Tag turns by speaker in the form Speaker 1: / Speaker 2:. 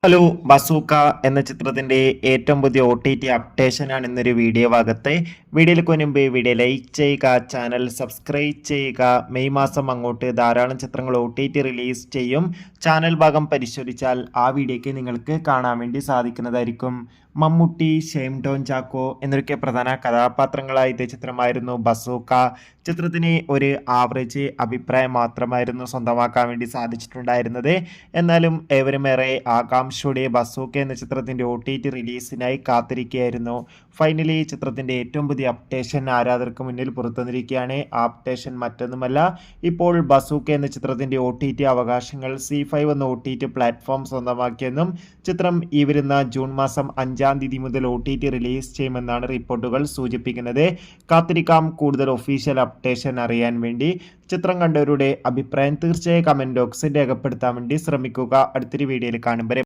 Speaker 1: Hello bazooka എന്ന ചിത്രത്തിന്റെ ഏറ്റവും പുതിയ OTT അപ്ഡേഷനാണ് ഇന്നൊരു വീഡിയോ ഭാഗത്ത്. വീഡിയോയിൽ മുൻപ് വീഡിയോ ലൈക്ക് ചെയ്യുക, ചാനൽ സബ്സ്ക്രൈബ് ചെയ്യുക. മെയ് മാസം അങ്ങോട്ട് ധാരാളം ചിത്രങ്ങൾ OTT റിലീസ് ചെയ്യും. ചാനൽ ഭാഗം പരിശോധിച്ചാൽ ആ വീഡിയോയ്ക്ക് നിങ്ങൾക്ക് കാണാൻ വേണ്ടി സാധിക്കുന്നതായിരിക്കും. മമ്മൂട്ടി, ഷെയ്ൻ ടോം ചാക്കോ എന്നൊക്കെ പ്രധാന കഥാപാത്രങ്ങളായ ഇതേ ചിത്രമായിരുന്നു ബസൂക്ക. ചിത്രത്തിന് ഒരു ആവറേജ് അഭിപ്രായം മാത്രമായിരുന്നു സ്വന്തമാക്കാൻ വേണ്ടി സാധിച്ചിട്ടുണ്ടായിരുന്നത്. എന്നാലും ഏവരുമേറെ ആകാംക്ഷയോടെ ബസൂക്ക എന്ന ചിത്രത്തിന്റെ OTT റിലീസിനായി കാത്തിരിക്കുകയായിരുന്നു. ഫൈനലി ചിത്രത്തിന്റെ ഏറ്റവും പുതിയ അപ്ഡേഷൻ ആരാധകർക്ക് മുന്നിൽ പുറത്തുവന്നിരിക്കുകയാണ്. ആ അപ്ഡേഷൻ മറ്റൊന്നുമല്ല, ഇപ്പോൾ ബസൂക്ക എന്ന ചിത്രത്തിന്റെ OTT അവകാശങ്ങൾ C5 എന്ന OTT പ്ലാറ്റ്ഫോം സ്വന്തമാക്കിയെന്നും ചിത്രം ഈ വരുന്ന ജൂൺ മാസം 5 തീയതി മുതൽ OTT റിലീസ് ചെയ്യുമെന്നാണ് റിപ്പോർട്ടുകൾ സൂചിപ്പിക്കുന്നത്. കാത്തിരിക്കാം കൂടുതൽ ഒഫീഷ്യൽ അപ്ഡേഷൻ അറിയാൻ വേണ്ടി. ചിത്രം കണ്ടവരുടെ അഭിപ്രായം തീർച്ചയായും കമന്റ് ബോക്സിൽ രേഖപ്പെടുത്താൻ വേണ്ടി ശ്രമിക്കുക. അടുത്തൊരു വീഡിയോയിൽ കാണും വരെ